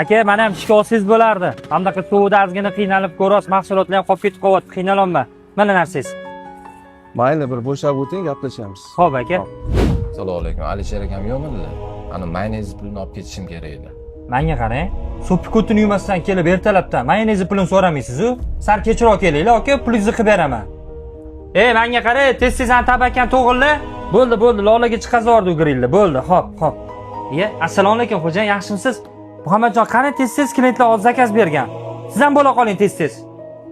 Aka, mana ham ishga olsangiz bo'lardi. Hamdaqa suvda ozgina qiynalib, ko'ros mahsulotlar ham qolib ketib qolyapti. Qiynalanma. Mana narsangiz. Mayli, bir bo'shab o'ting, gaplashamiz. Xo'p, aka. Assalomu alaykum. Alisher akam yo'qmidi? Ana mayonez pulini olib ketishim kerak edi. Menga qarang. So'pni ko'tini yumasdan kelib ertalabdan mayonez pulini so'ramaysiz-ku. Sal kechroq kelinglar, aka, pulingizni qilib beraman. Menga qarang, tez-tezdan tabakan to'g'ildi. Bo'ldi, lolaga chiqazordi o'giringlar. Bo'ldi, xo'p. Assalomu alaykum, xo'jayin, yaxshimisiz? Muhammadjon, qani tez-tez klientlar oz zakaz bergan. Siz ham bo'la qoling tez-tez.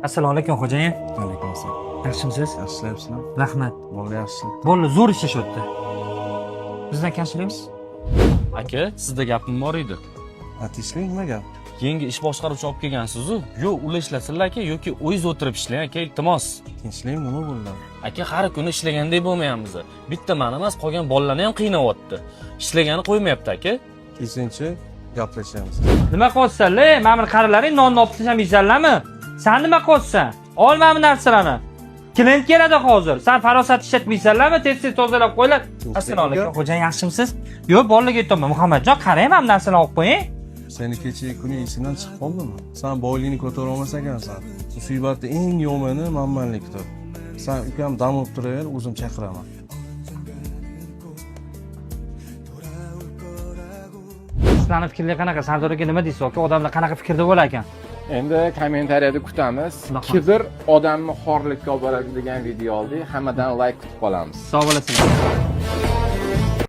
Assalomu alaykum, xo'jayin. Alaykum assalom. Yaxshimisiz? Yaxshilayapsizmi? Rahmat. Bo'ldi, yaxshi. Bo'ldi, zo'r ishlashyapti. Bizdan kashlaymiz. Aka, sizda gapim bor edi. Tinchlik nima gap? Yangi ish boshqaruvchi olib kelgansiz-ku. Yo, ular ishlasinlar aka yoki o'zingiz o'tirib ishlang aka, iltimos. Tinchlik nima bo'ldi? Aka, har kuni ishlagandek bo'lmayapmiz. Bitta meni emas, qolgan bolalarni ham qiynayapti. Ishlagani qo'ymayapti aka. Kesinchi gaplashamiz. Nima qilyapsan-le? Mana bu qarilaring nonni olib tashlamaysanlarmi? Sen nima qilyapsan? Olma bu narsalarni. Klient keladi hozir. Sen farosat ishlatmaysanlarmi? Tez-tez tozalab qo'ylar. Assalomu alaykum, xo'jayin, yaxshimisiz? Yo'q, bolalarga aytaman. Muhammadjon, qarang, mana bu narsalarni olib qo'ying. Seni kechagi kuni esingdan chiqib qoldimi? Sen boylikni ko'tara olmas ekansan. Musibatda eng yomoni manmanlikdir. Sen ukam dam olib turaver, o'zim chaqiraman. Sizlarning fikrlar qanaqa? Sardor aka nima deysiz? Aka, odamlar qanaqa fikrda bo'lar ekan? Endi kommentariyada kutamiz. Kibr odamni xorlikka olib boradi degan video oldik. Hammadan like kutib qolamiz. Sog' bo'lasizlar.